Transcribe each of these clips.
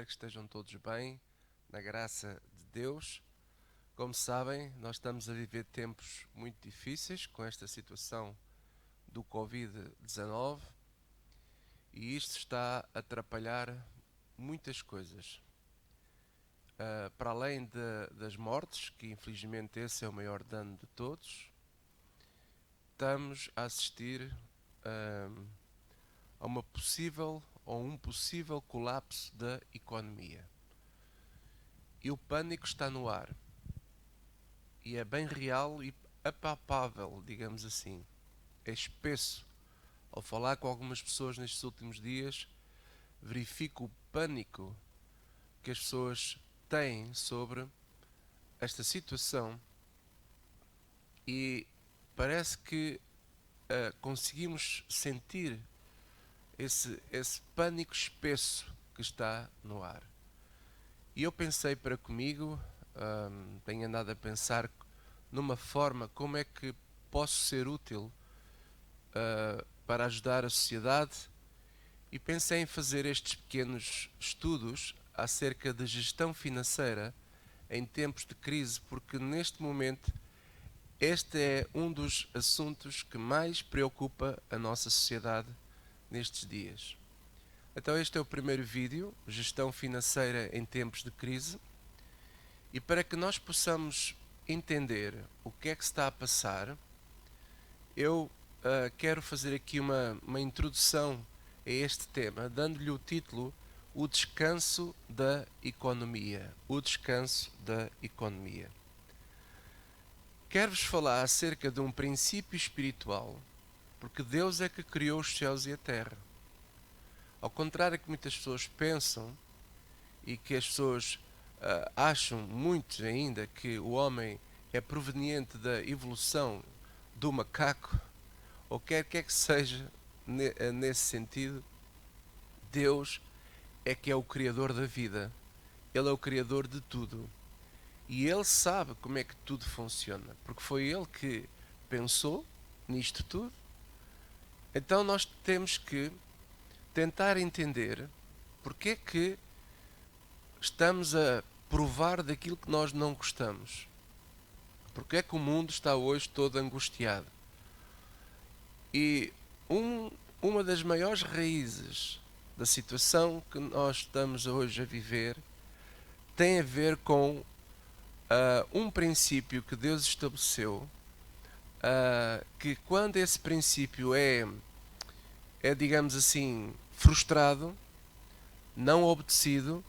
que estejam todos bem, na graça de Deus. Como sabem, nós estamos a viver tempos muito difíceis com esta situação do Covid-19 e isto está a atrapalhar muitas coisas. Para além das mortes, que infelizmente esse é o maior dano de todos, estamos a assistir a uma possível ou um possível colapso da economia. E o pânico está no ar. E é bem real e apalpável, digamos assim. É espesso. Ao falar com algumas pessoas nestes últimos dias, verifico o pânico que as pessoas têm sobre esta situação e parece que conseguimos sentir esse pânico espesso que está no ar. E eu pensei para comigo, tenho andado a pensar numa forma como é que posso ser útil para ajudar a sociedade e pensei em fazer estes pequenos estudos acerca da gestão financeira em tempos de crise, porque neste momento este é um dos assuntos que mais preocupa a nossa sociedade nestes dias. Então este é o primeiro vídeo, gestão financeira em tempos de crise, e para que nós possamos entender o que é que está a passar, eu quero fazer aqui uma introdução a este tema, dando-lhe o título O Descanso da Economia. O Descanso da Economia. Quero-vos falar acerca de um princípio espiritual, porque Deus é que criou os céus e a terra. Ao contrário que muitas pessoas pensam, e que as pessoas acham, muitos ainda, que o homem é proveniente da evolução do macaco, ou quer que seja nesse sentido, Deus é que é o Criador da vida. Ele é o Criador de tudo. E Ele sabe como é que tudo funciona, porque foi Ele que pensou nisto tudo. Então nós temos que tentar entender porque é que estamos a provar daquilo que nós não gostamos. Porque é que o mundo está hoje todo angustiado. E uma das maiores raízes da situação que nós estamos hoje a viver tem a ver com um princípio que Deus estabeleceu, que quando esse princípio é, digamos assim, frustrado, não obedecido,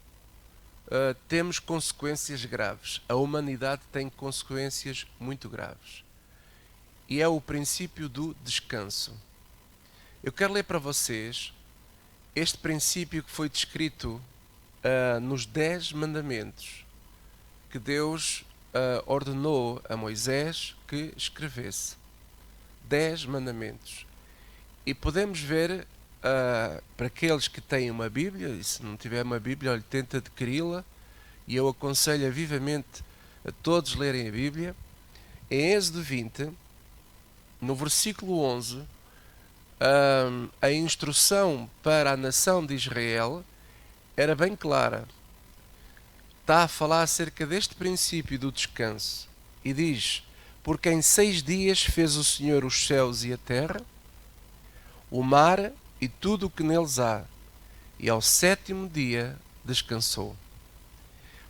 temos consequências graves. A humanidade tem consequências muito graves. E é o princípio do descanso. Eu quero ler para vocês este princípio que foi descrito nos 10 mandamentos que Deus ordenou a Moisés que escrevesse. 10 mandamentos. E podemos ver, para aqueles que têm uma Bíblia, e se não tiver uma Bíblia, olha, tenta adquiri-la, e eu aconselho vivamente a todos lerem a Bíblia. Em Êxodo 20, no versículo 11, a instrução para a nação de Israel era bem clara. Está a falar acerca deste princípio do descanso e diz: porque em 6 dias fez o Senhor os céus e a terra, o mar e tudo o que neles há, e ao 7º dia descansou.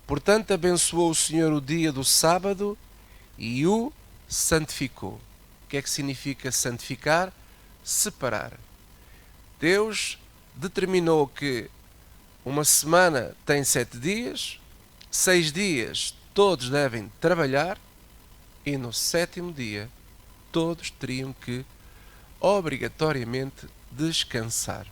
Portanto abençoou o Senhor o dia do sábado e o santificou. O que é que significa santificar? Separar. Deus determinou que uma semana tem 7 dias, 6 dias todos devem trabalhar e no 7º dia todos teriam que obrigatoriamente descansar.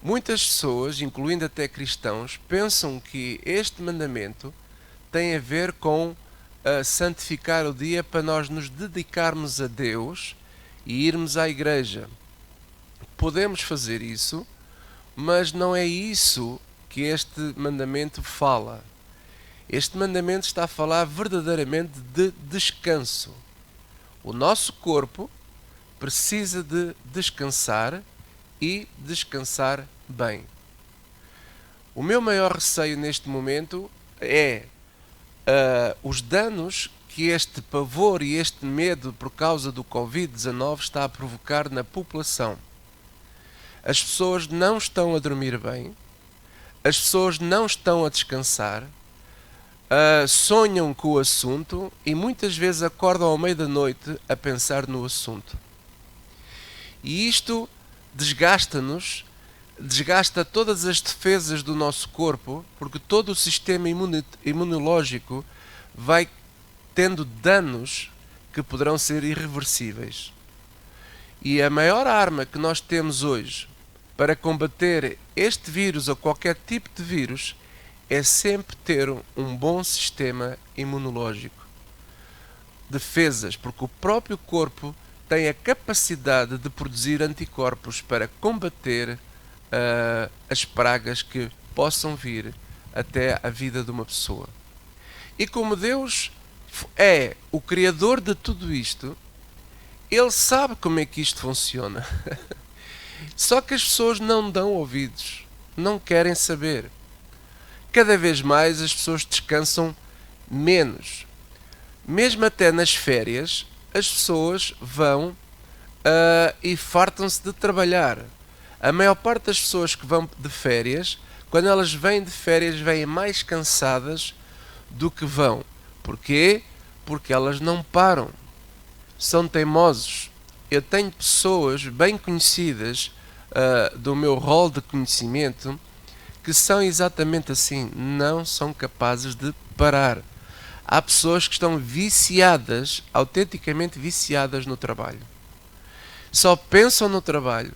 Muitas pessoas, incluindo até cristãos, pensam que este mandamento tem a ver com santificar o dia para nós nos dedicarmos a Deus e irmos à igreja. Podemos fazer isso, mas não é isso que este mandamento fala. Este mandamento está a falar verdadeiramente de descanso. O nosso corpo precisa de descansar e descansar bem. O meu maior receio neste momento é os danos que este pavor e este medo por causa do Covid-19 está a provocar na população. As pessoas não estão a dormir bem, as pessoas não estão a descansar, sonham com o assunto e muitas vezes acordam ao meio da noite a pensar no assunto. E isto desgasta-nos, desgasta todas as defesas do nosso corpo, porque todo o sistema imunológico vai tendo danos que poderão ser irreversíveis. E a maior arma que nós temos hoje para combater este vírus ou qualquer tipo de vírus é sempre ter um bom sistema imunológico. Defesas, porque o próprio corpo tem a capacidade de produzir anticorpos para combater as pragas que possam vir até a vida de uma pessoa. E como Deus é o criador de tudo isto, Ele sabe como é que isto funciona. Só que as pessoas não dão ouvidos, não querem saber. Cada vez mais as pessoas descansam menos. Mesmo até nas férias, as pessoas vão e fartam-se de trabalhar. A maior parte das pessoas que vão de férias, quando elas vêm de férias, vêm mais cansadas do que vão. Porquê? Porque elas não param. São teimosos. Eu tenho pessoas bem conhecidas do meu rol de conhecimento que são exatamente assim, não são capazes de parar. Há pessoas que estão viciadas, autenticamente viciadas no trabalho. Só pensam no trabalho.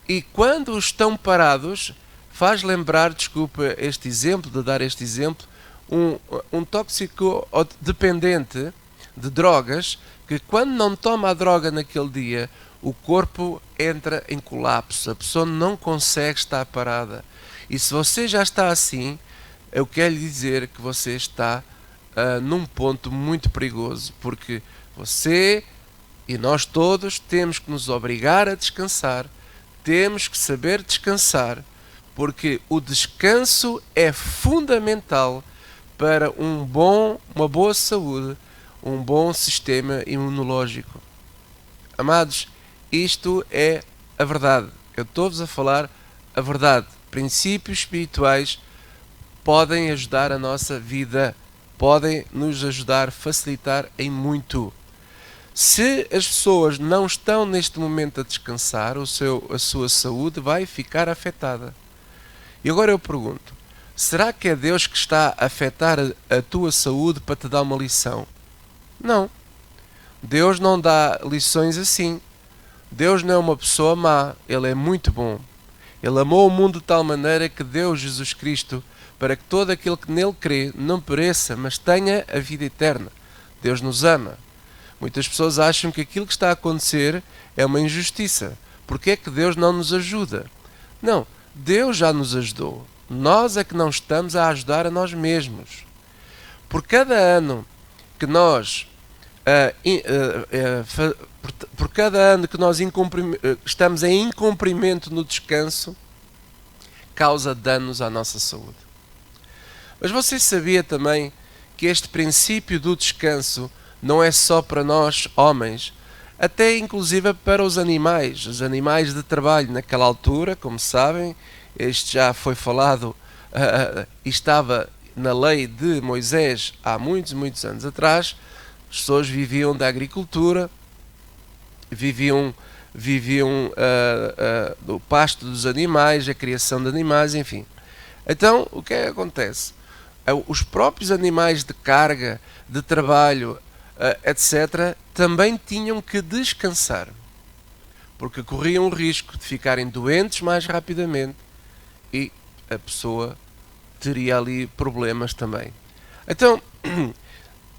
E quando estão parados, faz lembrar, desculpa este exemplo, de dar este exemplo, um tóxico dependente de drogas, que quando não toma a droga naquele dia, o corpo entra em colapso, a pessoa não consegue estar parada. E se você já está assim, eu quero lhe dizer que você está num ponto muito perigoso, porque você e nós todos temos que nos obrigar a descansar, temos que saber descansar, porque o descanso é fundamental para uma boa saúde, um bom sistema imunológico. Amados, isto é a verdade. Eu estou-vos a falar a verdade. Princípios espirituais podem ajudar a nossa vida, podem nos ajudar, facilitar em muito. Se as pessoas não estão neste momento a descansar, a sua saúde vai ficar afetada. E agora eu pergunto, será que é Deus que está a afetar a tua saúde para te dar uma lição? Não. Deus não dá lições assim. Deus não é uma pessoa má, Ele é muito bom. Ele amou o mundo de tal maneira que deu Jesus Cristo para que todo aquele que nele crê não pereça, mas tenha a vida eterna. Deus nos ama. Muitas pessoas acham que aquilo que está a acontecer é uma injustiça. Porque é que Deus não nos ajuda? Não, Deus já nos ajudou. Nós é que não estamos a ajudar a nós mesmos. Por cada ano que nós por cada ano que nós estamos em incumprimento no descanso, causa danos à nossa saúde. Mas você sabia também que este princípio do descanso não é só para nós homens, até inclusive para os animais de trabalho. Naquela altura, como sabem, este já foi falado, estava na lei de Moisés há muitos anos atrás. As pessoas viviam da agricultura, viviam do pasto dos animais, a criação de animais, enfim. Então, o que é que acontece? Os próprios animais de carga, de trabalho, etc., também tinham que descansar, porque corriam o risco de ficarem doentes mais rapidamente e a pessoa teria ali problemas também. Então,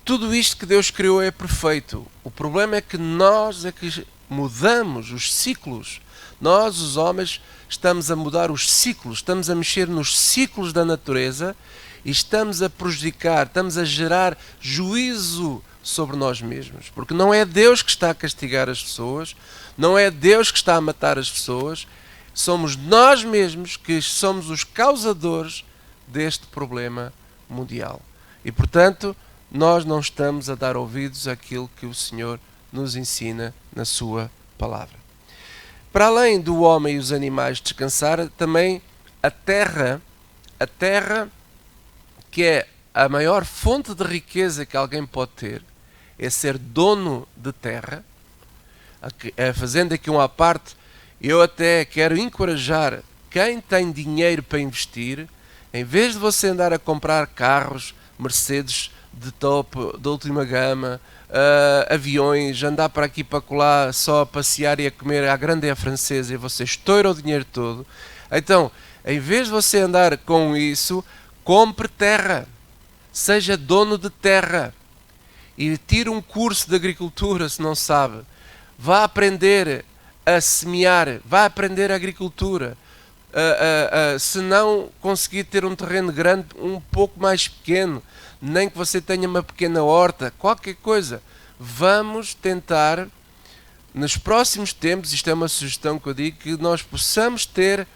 tudo isto que Deus criou é perfeito. O problema é que nós é que mudamos os ciclos. Nós, os homens, estamos a mudar os ciclos, estamos a mexer nos ciclos da natureza e estamos a prejudicar, estamos a gerar juízo sobre nós mesmos. Porque não é Deus que está a castigar as pessoas, não é Deus que está a matar as pessoas, somos nós mesmos que somos os causadores deste problema mundial. E, portanto, nós não estamos a dar ouvidos àquilo que o Senhor nos ensina na sua palavra. Para além do homem e os animais descansar, também a terra, que é a maior fonte de riqueza que alguém pode ter, é ser dono de terra. Fazendo aqui uma à parte, eu até quero encorajar quem tem dinheiro para investir, em vez de você andar a comprar carros, Mercedes de top, de última gama, aviões, andar para aqui e para lá só a passear e a comer à grande e à francesa e você estoura o dinheiro todo. Então, em vez de você andar com isso, compre terra, seja dono de terra e tire um curso de agricultura se não sabe. Vá aprender a semear, vá aprender agricultura. Se não conseguir ter um terreno grande, um pouco mais pequeno, nem que você tenha uma pequena horta, qualquer coisa, vamos tentar, nos próximos tempos, isto é uma sugestão que eu digo, que nós possamos ter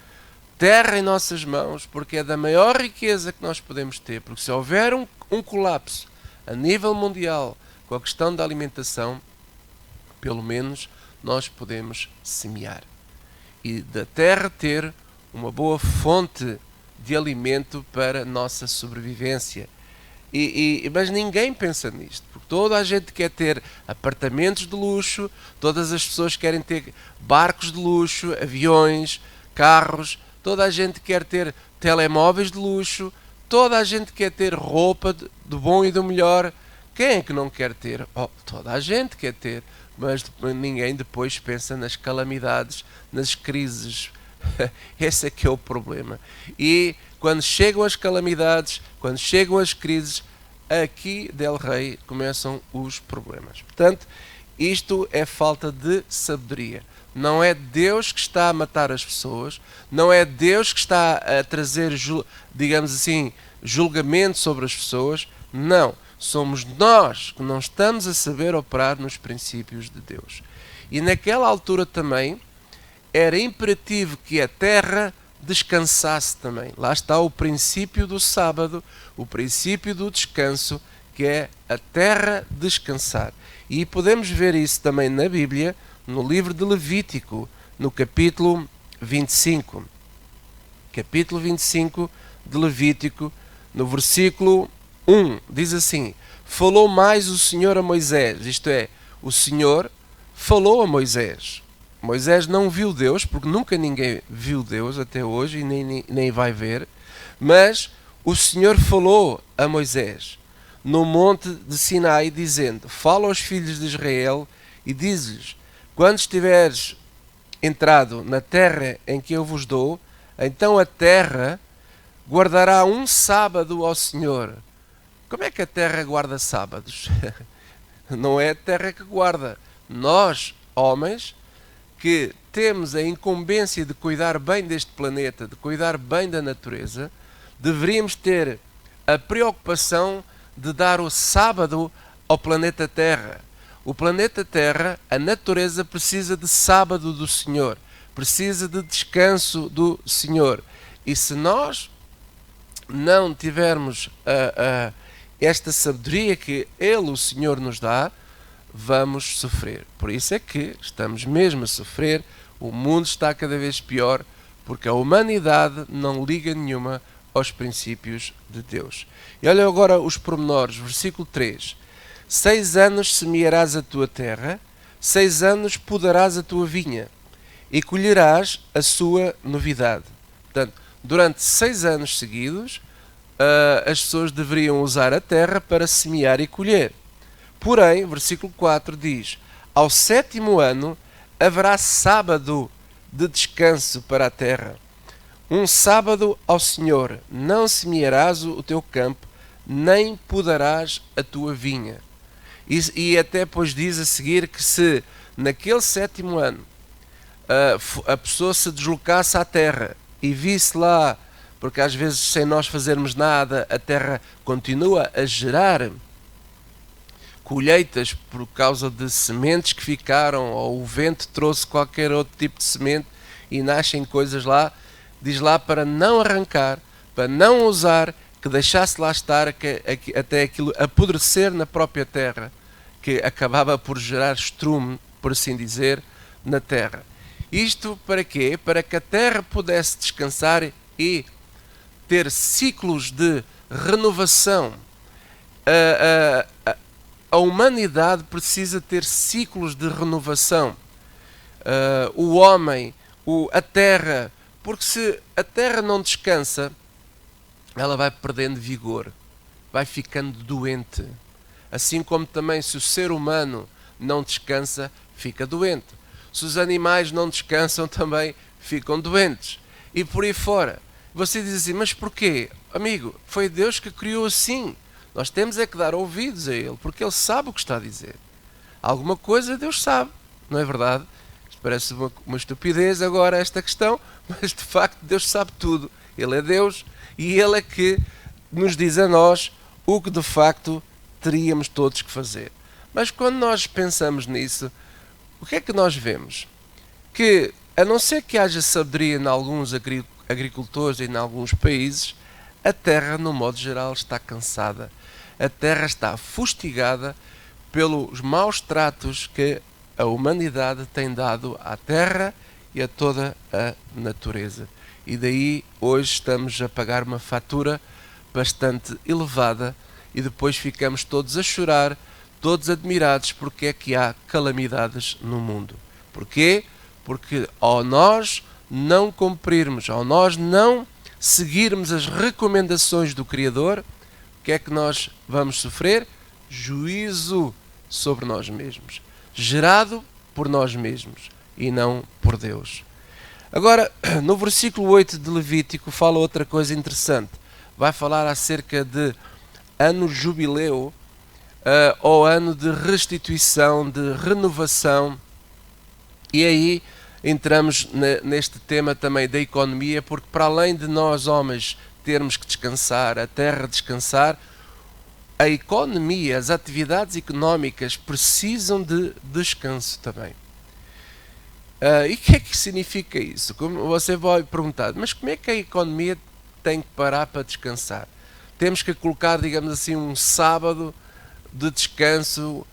terra em nossas mãos, porque é da maior riqueza que nós podemos ter, porque se houver um colapso a nível mundial com a questão da alimentação, pelo menos nós podemos semear e da terra ter uma boa fonte de alimento para a nossa sobrevivência. Mas ninguém pensa nisto, porque toda a gente quer ter apartamentos de luxo, todas as pessoas querem ter barcos de luxo, aviões, carros, toda a gente quer ter telemóveis de luxo, toda a gente quer ter roupa do bom e do melhor. Quem é que não quer ter? Toda a gente quer ter, mas ninguém depois pensa nas calamidades, nas crises. Esse é que é o problema. E quando chegam as calamidades, quando chegam as crises, aqui del Rey começam os problemas. Portanto, isto é falta de sabedoria. Não é Deus que está a matar as pessoas, não é Deus que está a trazer, digamos assim, julgamento sobre as pessoas. Não, somos nós que não estamos a saber operar nos princípios de Deus. E naquela altura também era imperativo que a terra descansasse também. Lá está o princípio do sábado, o princípio do descanso, que é a terra descansar. E podemos ver isso também na Bíblia, no livro de Levítico, no capítulo 25. Capítulo 25 de Levítico, no versículo 1, diz assim: falou mais o Senhor a Moisés, isto é, o Senhor falou a Moisés. Moisés não viu Deus, porque nunca ninguém viu Deus até hoje e nem vai ver, mas o Senhor falou a Moisés no monte de Sinai, dizendo: fala aos filhos de Israel e diz-lhes: quando estiveres entrado na terra em que eu vos dou, então a terra guardará um sábado ao Senhor. Como é que a terra guarda sábados? Não é a terra que guarda. Nós, homens, que temos a incumbência de cuidar bem deste planeta, de cuidar bem da natureza, deveríamos ter a preocupação de dar o sábado ao planeta Terra. O planeta Terra, a natureza, precisa de sábado do Senhor, precisa de descanso do Senhor. E se nós não tivermos esta sabedoria que Ele, o Senhor, nos dá, vamos sofrer. Por isso é que estamos mesmo a sofrer, o mundo está cada vez pior, porque a humanidade não liga nenhuma aos princípios de Deus. E olha agora os pormenores, versículo 3. 6 anos semearás a tua terra, 6 anos podarás a tua vinha, e colherás a sua novidade. Portanto, durante 6 anos seguidos, as pessoas deveriam usar a terra para semear e colher. Porém, versículo 4 diz: ao 7º ano haverá sábado de descanso para a terra. Um sábado ao Senhor, não semearás o teu campo, nem podarás a tua vinha. E até depois diz a seguir que se naquele 7º ano a pessoa se deslocasse à terra e visse lá, porque às vezes sem nós fazermos nada a terra continua a gerar colheitas por causa de sementes que ficaram, ou o vento trouxe qualquer outro tipo de semente, e nascem coisas lá, diz lá para não arrancar, para não usar, que deixasse lá estar até aquilo apodrecer na própria terra, que acabava por gerar estrume, por assim dizer, na terra. Isto para quê? Para que a terra pudesse descansar e ter ciclos de renovação. A humanidade precisa ter ciclos de renovação. O homem, a terra, porque se a terra não descansa, ela vai perdendo vigor, vai ficando doente. Assim como também se o ser humano não descansa, fica doente. Se os animais não descansam, também ficam doentes. E por aí fora. Você diz assim, mas porquê? Amigo, foi Deus que criou assim. Nós temos é que dar ouvidos a Ele, porque Ele sabe o que está a dizer. Alguma coisa Deus sabe, não é verdade? Isto parece uma estupidez agora esta questão, mas de facto Deus sabe tudo. Ele é Deus e Ele é que nos diz a nós o que de facto teríamos todos que fazer. Mas quando nós pensamos nisso, o que é que nós vemos? Que, a não ser que haja sabedoria em alguns agricultores e em alguns países, a terra, no modo geral, está cansada. A terra está fustigada pelos maus tratos que a humanidade tem dado à terra e a toda a natureza. E daí hoje estamos a pagar uma fatura bastante elevada e depois ficamos todos a chorar, todos admirados porque é que há calamidades no mundo. Porquê? Porque ao nós não cumprirmos, ao nós não seguirmos as recomendações do Criador, o que é que nós vamos sofrer? Juízo sobre nós mesmos, gerado por nós mesmos e não por Deus. Agora, no versículo 8 de Levítico fala outra coisa interessante. Vai falar acerca de ano jubileu, ou ano de restituição, de renovação. E aí entramos neste tema também da economia, porque para além de nós homens termos que descansar, a terra descansar, a economia, as atividades económicas precisam de descanso também. E o que é que significa isso? Como você vai perguntar, mas como é que a economia tem que parar para descansar? Temos que colocar, digamos assim, um sábado de descanso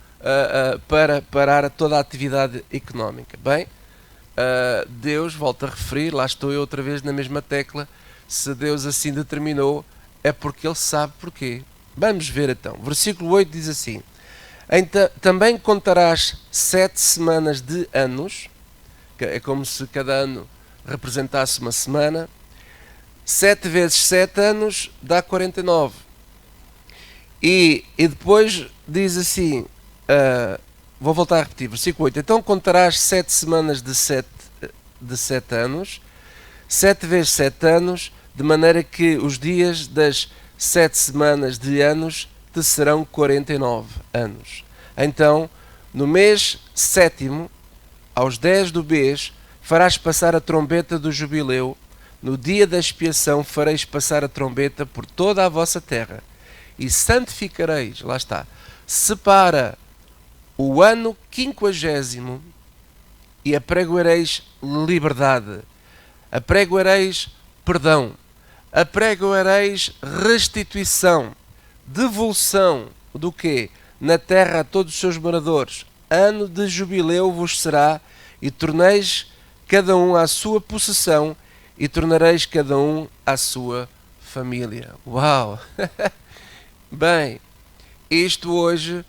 para parar toda a atividade económica. Bem, Deus, volta a referir, lá estou eu outra vez na mesma tecla, se Deus assim determinou, é porque Ele sabe porquê. Vamos ver então. Versículo 8 diz assim, também contarás 7 semanas de anos, que é como se cada ano representasse uma semana. 7 vezes 7 anos dá 49. E depois diz assim, vou voltar a repetir, versículo 8. Então contarás 7 semanas de 7 anos, 7 vezes 7 anos, de maneira que os dias das 7 semanas de anos te serão 49 anos. Então, no mês 7º, aos 10 do mês, farás passar a trombeta do jubileu. No dia da expiação fareis passar a trombeta por toda a vossa terra. E santificareis, lá está, separa o ano 50º e apregoareis liberdade, apregoareis perdão, apregoareis restituição, devolução do quê? Na terra a todos os seus moradores. Ano de jubileu vos será, e torneis cada um à sua possessão, e tornareis cada um à sua família. Uau! Bem, isto hoje,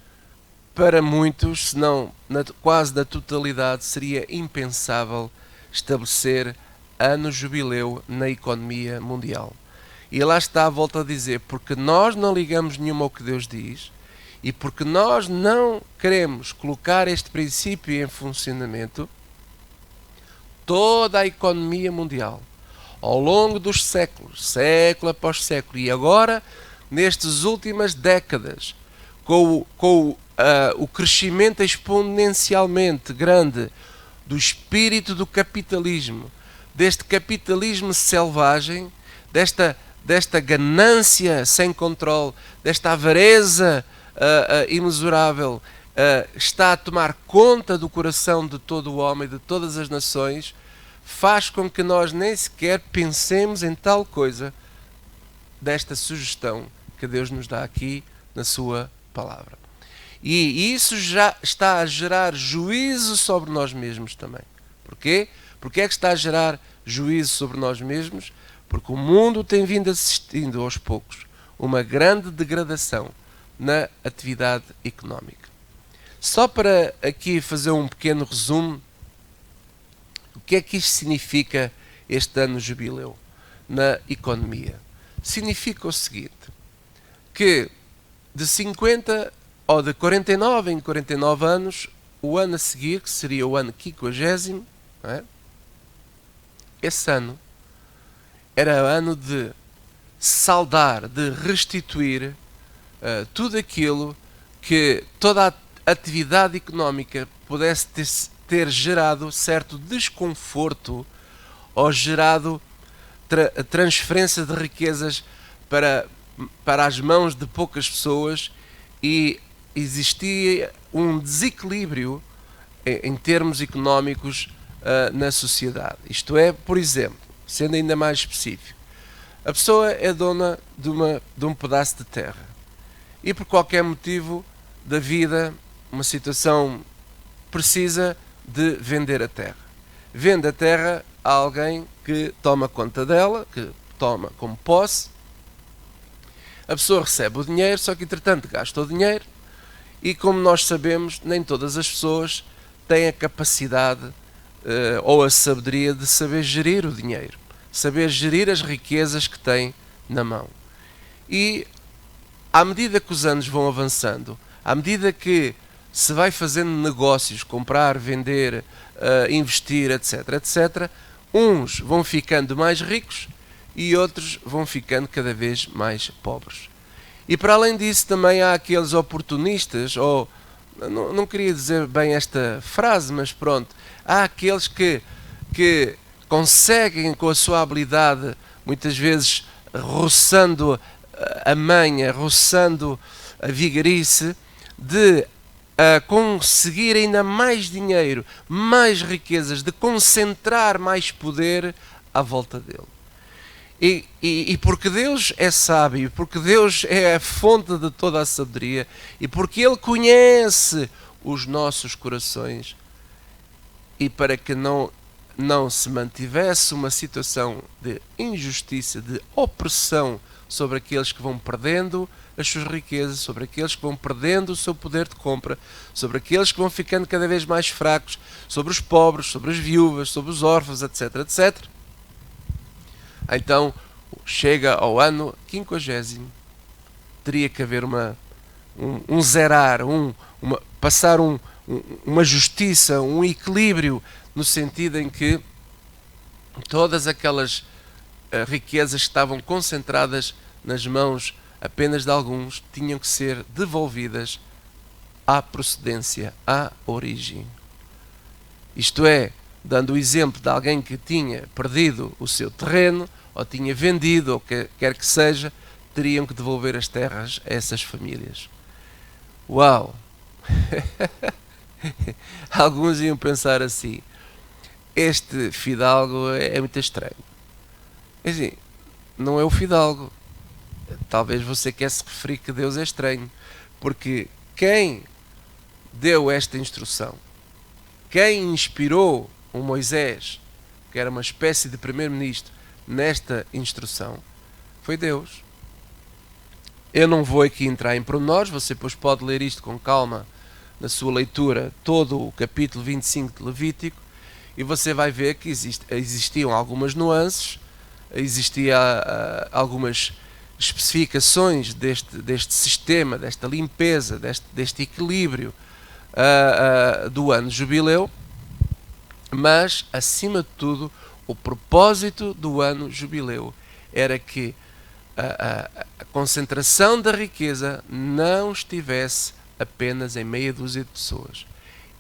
para muitos, se não quase na totalidade, seria impensável estabelecer ano jubileu na economia mundial. E lá está a volta a dizer, porque nós não ligamos nenhuma ao que Deus diz, e porque nós não queremos colocar este princípio em funcionamento, toda a economia mundial, ao longo dos séculos, século após século, e agora, nestas últimas décadas, com o crescimento exponencialmente grande do espírito do capitalismo, deste capitalismo selvagem, desta ganância sem controle, desta avareza imensurável, está a tomar conta do coração de todo o homem, de todas as nações, faz com que nós nem sequer pensemos em tal coisa desta sugestão que Deus nos dá aqui na sua palavra. E isso já está a gerar juízo sobre nós mesmos também. Porquê? Porque é que está a gerar juízo sobre nós mesmos? Porque o mundo tem vindo assistindo aos poucos uma grande degradação na atividade económica. Só para aqui fazer um pequeno resumo, o que é que isto significa este ano jubileu na economia? Significa o seguinte, que de 50 ou de 49 em 49 anos, o ano a seguir, que seria o ano 50º, não é? Esse ano era ano de saldar, de restituir tudo aquilo que toda a atividade económica pudesse ter gerado certo desconforto ou gerado transferência de riquezas para as mãos de poucas pessoas, e existia um desequilíbrio em termos económicos na sociedade. Isto é, por exemplo, sendo ainda mais específico, a pessoa é dona de um pedaço de terra e por qualquer motivo da vida, uma situação precisa de vender a terra. Vende a terra a alguém que toma conta dela, que toma como posse. A pessoa recebe o dinheiro, só que entretanto gasta o dinheiro, e como nós sabemos, nem todas as pessoas têm a capacidade ou a sabedoria de saber gerir o dinheiro, saber gerir as riquezas que têm na mão. E à medida que os anos vão avançando, à medida que se vai fazendo negócios, comprar, vender, investir, etc., etc., uns vão ficando mais ricos e outros vão ficando cada vez mais pobres. E para além disso também há aqueles oportunistas, ou não queria dizer bem esta frase, mas pronto, há aqueles que conseguem com a sua habilidade, muitas vezes roçando a manha, roçando a vigarice, de conseguir ainda mais dinheiro, mais riquezas, de concentrar mais poder à volta dele. E porque Deus é sábio, porque Deus é a fonte de toda a sabedoria, e porque Ele conhece os nossos corações, e para que não se mantivesse uma situação de injustiça, de opressão sobre aqueles que vão perdendo as suas riquezas, sobre aqueles que vão perdendo o seu poder de compra, sobre aqueles que vão ficando cada vez mais fracos, sobre os pobres, sobre as viúvas, sobre os órfãos, etc., etc. Então, chega ao ano 50º, teria que haver um zerar, passar uma justiça, um equilíbrio, no sentido em que todas aquelas riquezas que estavam concentradas nas mãos apenas de alguns tinham que ser devolvidas à procedência, à origem. Isto é, dando o exemplo de alguém que tinha perdido o seu terreno, ou tinha vendido, ou quer que seja, teriam que devolver as terras a essas famílias. Uau! Alguns iam pensar assim, este fidalgo é muito estranho. Assim, não é o fidalgo. Talvez você quer se referir que Deus é estranho, porque quem deu esta instrução, quem inspirou o Moisés, que era uma espécie de primeiro-ministro, nesta instrução, foi Deus. Eu não vou aqui entrar em pormenores, você depois pode ler isto com calma na sua leitura, todo o capítulo 25 de Levítico, e você vai ver que existiam algumas nuances, existiam algumas especificações deste sistema, desta limpeza, deste equilíbrio do ano jubileu, mas, acima de tudo, o propósito do ano jubileu era que a concentração da riqueza não estivesse apenas em meia dúzia de pessoas.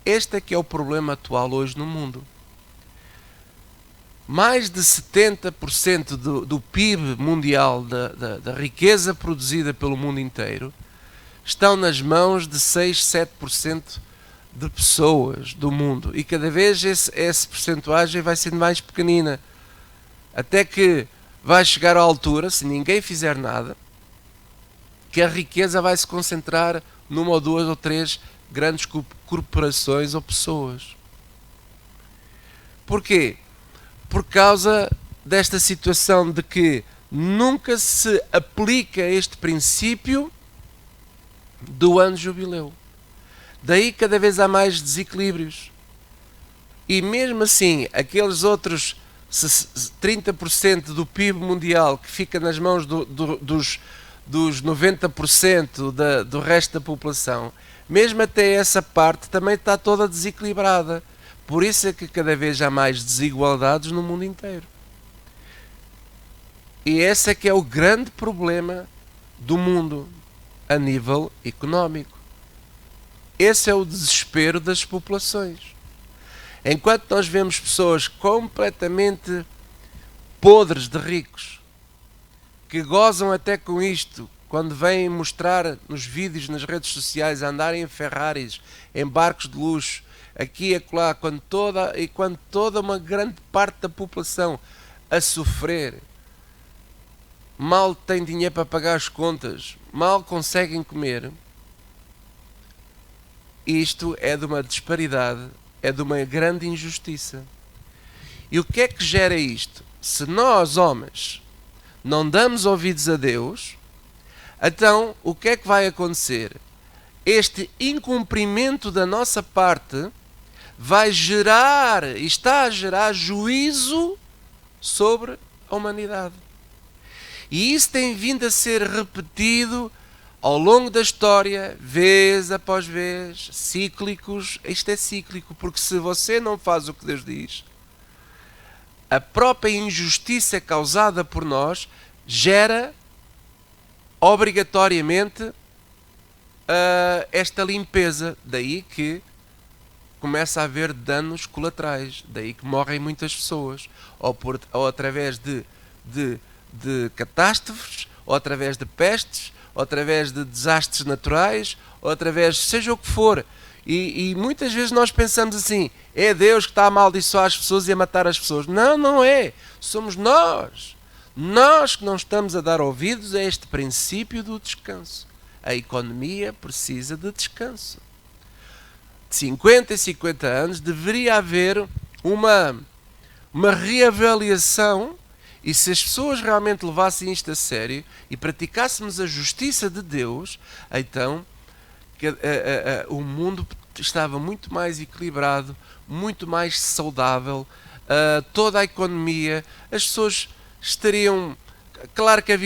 Este é que é o problema atual hoje no mundo. Mais de 70% do PIB mundial, da riqueza produzida pelo mundo inteiro, estão nas mãos de 6, 7% de pessoas do mundo, e cada vez essa percentuagem vai sendo mais pequenina, até que vai chegar à altura, se ninguém fizer nada, que a riqueza vai se concentrar numa ou duas ou três grandes corporações ou pessoas. Porquê? Por causa desta situação de que nunca se aplica este princípio do ano de jubileu. Daí cada vez há mais desequilíbrios. E mesmo assim, aqueles outros 30% do PIB mundial que fica nas mãos dos 90% do resto da população, mesmo até essa parte também está toda desequilibrada. Por isso é que cada vez há mais desigualdades no mundo inteiro. E esse é que é o grande problema do mundo a nível económico. Esse é o desespero das populações. Enquanto nós vemos pessoas completamente podres de ricos, que gozam até com isto, quando vêm mostrar nos vídeos, nas redes sociais, a andarem em Ferraris, em barcos de luxo, aqui e acolá, quando toda uma grande parte da população a sofrer, mal tem dinheiro para pagar as contas, mal conseguem comer. Isto é de uma disparidade, é de uma grande injustiça. E o que é que gera isto? Se nós, homens, não damos ouvidos a Deus, então o que é que vai acontecer? Este incumprimento da nossa parte vai gerar, e está a gerar, juízo sobre a humanidade. E isso tem vindo a ser repetido ao longo da história, vez após vez, cíclicos. Isto é cíclico, porque se você não faz o que Deus diz, a própria injustiça causada por nós gera obrigatoriamente esta limpeza. Daí que começa a haver danos colaterais, daí que morrem muitas pessoas, ou através de catástrofes, ou através de pestes, ou através de desastres naturais, ou através, seja o que for. E muitas vezes nós pensamos assim, é Deus que está a amaldiçoar as pessoas e a matar as pessoas. Não, não é. Somos nós. Nós que não estamos a dar ouvidos a este princípio do descanso. A economia precisa de descanso. De 50 em 50 anos deveria haver uma reavaliação. E se as pessoas realmente levassem isto a sério e praticássemos a justiça de Deus, então o mundo estava muito mais equilibrado, muito mais saudável, toda a economia, as pessoas estariam... Claro que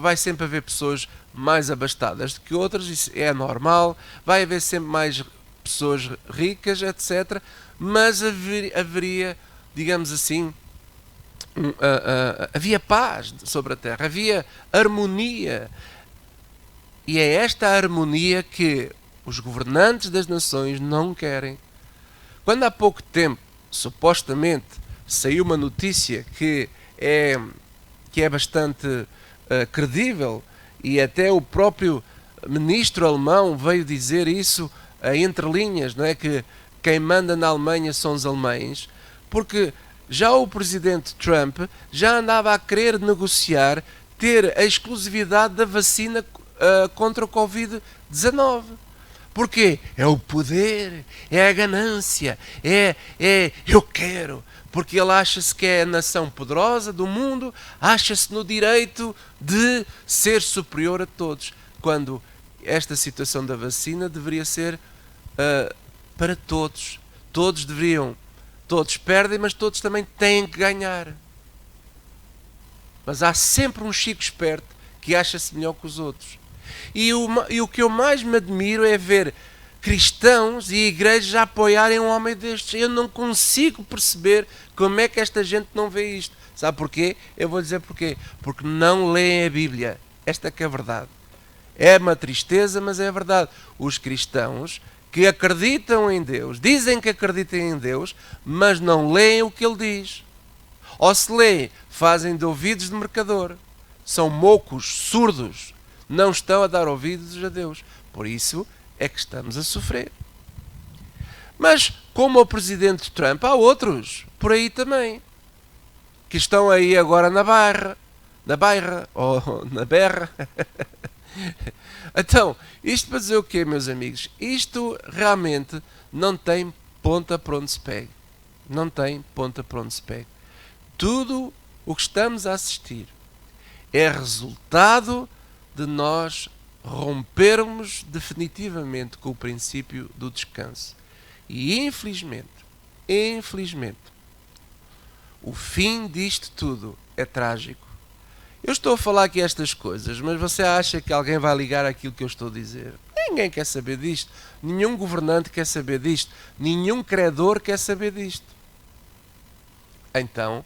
vai sempre haver pessoas mais abastadas do que outras, isso é normal, vai haver sempre mais pessoas ricas, etc. Mas haveria, digamos assim, havia paz sobre a terra, havia harmonia. E é esta harmonia que os governantes das nações não querem. Quando há pouco tempo, supostamente, saiu uma notícia que é bastante credível, e até o próprio ministro alemão veio dizer isso entre linhas, não é? Que quem manda na Alemanha são os alemães, porque já o presidente Trump já andava a querer negociar, ter a exclusividade da vacina contra o Covid-19. Porquê? É o poder, é a ganância, eu quero. Porque ele acha-se que é a nação poderosa do mundo, acha-se no direito de ser superior a todos. Quando esta situação da vacina deveria ser para todos. Todos perdem, mas todos também têm que ganhar. Mas há sempre um chico esperto que acha-se melhor que os outros. E o que eu mais me admiro é ver cristãos e igrejas a apoiarem um homem destes. Eu não consigo perceber como é que esta gente não vê isto. Sabe porquê? Eu vou dizer porquê. Porque não leem a Bíblia. Esta que é a verdade. É uma tristeza, mas é a verdade. Os cristãos que acreditam em Deus, dizem que acreditam em Deus, mas não leem o que Ele diz. Ou se leem, fazem de ouvidos de mercador. São mocos, surdos. Não estão a dar ouvidos a Deus. Por isso é que estamos a sofrer. Mas, como o presidente Trump, há outros por aí também, que estão aí agora na barra, ou na berra. Então, isto para dizer o quê, meus amigos? Isto realmente não tem ponta para onde se pegue. Não tem ponta para onde se pegue. Tudo o que estamos a assistir é resultado de nós rompermos definitivamente com o princípio do descanso. E infelizmente, o fim disto tudo é trágico. Eu estou a falar aqui estas coisas, mas você acha que alguém vai ligar aquilo que eu estou a dizer? Ninguém quer saber disto. Nenhum governante quer saber disto. Nenhum credor quer saber disto. Então,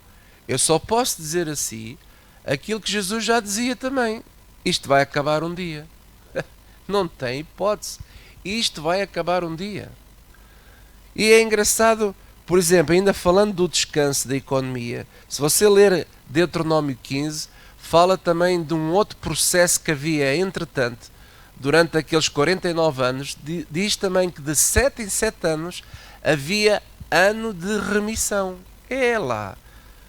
eu só posso dizer assim aquilo que Jesus já dizia também. Isto vai acabar um dia. Não tem hipótese. Isto vai acabar um dia. E é engraçado, por exemplo, ainda falando do descanso da economia, se você ler Deuteronômio 15, fala também de um outro processo que havia, entretanto, durante aqueles 49 anos, diz também que de 7 em 7 anos havia ano de remissão. É lá.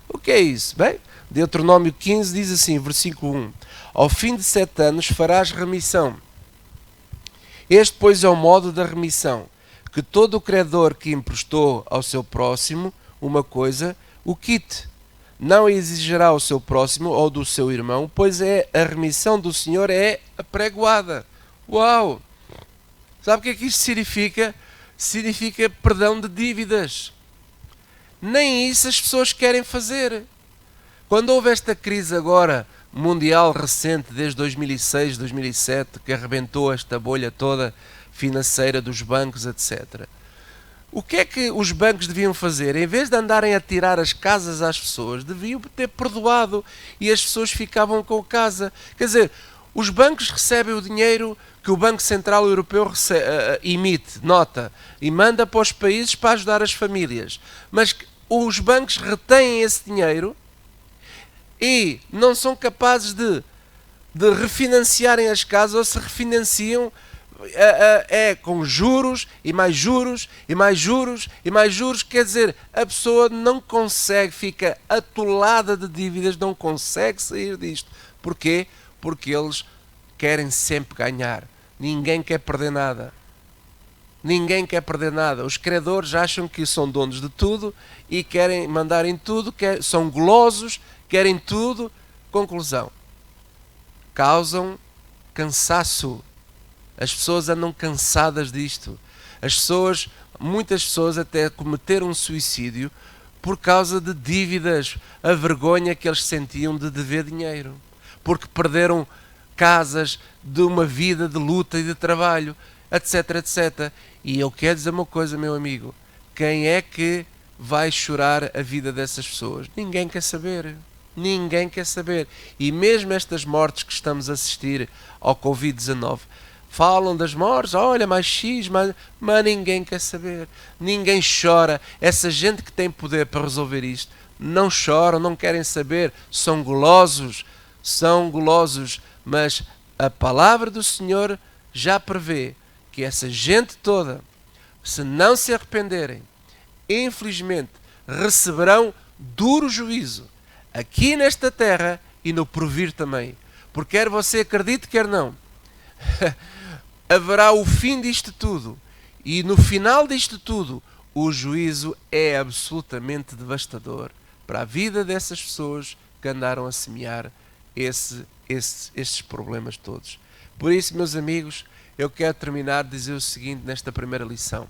O que é isso? Bem, Deuteronômio 15 diz assim, versículo 1: Ao fim de 7 anos farás remissão. Este, pois, é o modo da remissão, que todo o credor que emprestou ao seu próximo uma coisa, o quite. Não exigirá ao seu próximo ou do seu irmão, pois a remissão do Senhor é apregoada. Uau! Sabe o que é que isto significa? Significa perdão de dívidas. Nem isso as pessoas querem fazer. Quando houve esta crise agora mundial recente, desde 2006, 2007, que arrebentou esta bolha toda financeira dos bancos, etc. O que é que os bancos deviam fazer? Em vez de andarem a tirar as casas às pessoas, deviam ter perdoado e as pessoas ficavam com a casa. Quer dizer, os bancos recebem o dinheiro que o Banco Central Europeu emite, nota, e manda para os países para ajudar as famílias. Mas os bancos retêm esse dinheiro e não são capazes de refinanciarem as casas, ou se refinanciam com juros e mais juros e mais juros e mais juros. Quer dizer, a pessoa não consegue, fica atolada de dívidas, não consegue sair disto. Porquê? Porque eles querem sempre ganhar. Ninguém quer perder nada. Ninguém quer perder nada. Os credores acham que são donos de tudo e querem mandar em tudo, são golosos, querem tudo. Conclusão: causam cansaço. As pessoas andam cansadas disto. Muitas pessoas até cometeram suicídio por causa de dívidas, a vergonha que eles sentiam de dever dinheiro, porque perderam casas, de uma vida de luta e de trabalho, etc, etc. E eu quero dizer uma coisa, meu amigo: quem é que vai chorar a vida dessas pessoas? Ninguém quer saber. Ninguém quer saber. E mesmo estas mortes que estamos a assistir ao Covid-19, falam das mortes, olha, mais X, mas ninguém quer saber. Ninguém chora. Essa gente que tem poder para resolver isto, não choram, não querem saber. São golosos, mas a palavra do Senhor já prevê que essa gente toda, se não se arrependerem, infelizmente receberão duro juízo, aqui nesta terra e no porvir também. Porque quer você acredite, quer não, haverá o fim disto tudo. E no final disto tudo, o juízo é absolutamente devastador para a vida dessas pessoas que andaram a semear estes problemas todos. Por isso, meus amigos, eu quero terminar de dizer o seguinte nesta primeira lição.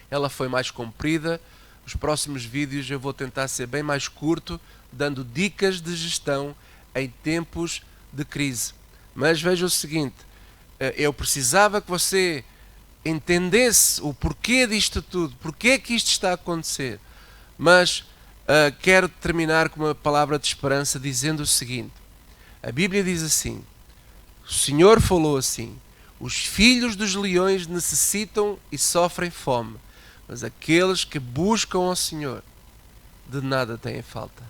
Ela foi mais comprida. Os próximos vídeos eu vou tentar ser bem mais curto, dando dicas de gestão em tempos de crise. Mas veja o seguinte: eu precisava que você entendesse o porquê disto tudo, porquê que isto está a acontecer. Mas quero terminar com uma palavra de esperança, dizendo o seguinte: a Bíblia diz assim, o Senhor falou assim: os filhos dos leões necessitam e sofrem fome, mas aqueles que buscam ao Senhor de nada têm falta.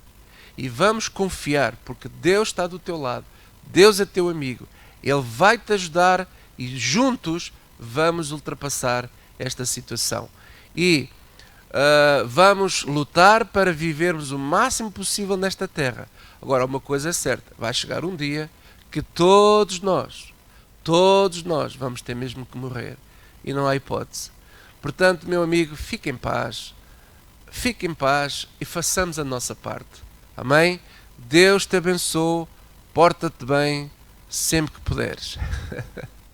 E vamos confiar, porque Deus está do teu lado, Deus é teu amigo, Ele vai te ajudar e juntos vamos ultrapassar esta situação. E vamos lutar para vivermos o máximo possível nesta terra. Agora, uma coisa é certa, vai chegar um dia que todos nós vamos ter mesmo que morrer. E não há hipótese. Portanto, meu amigo, fique em paz e façamos a nossa parte. Amém? Deus te abençoe, porta-te bem sempre que puderes.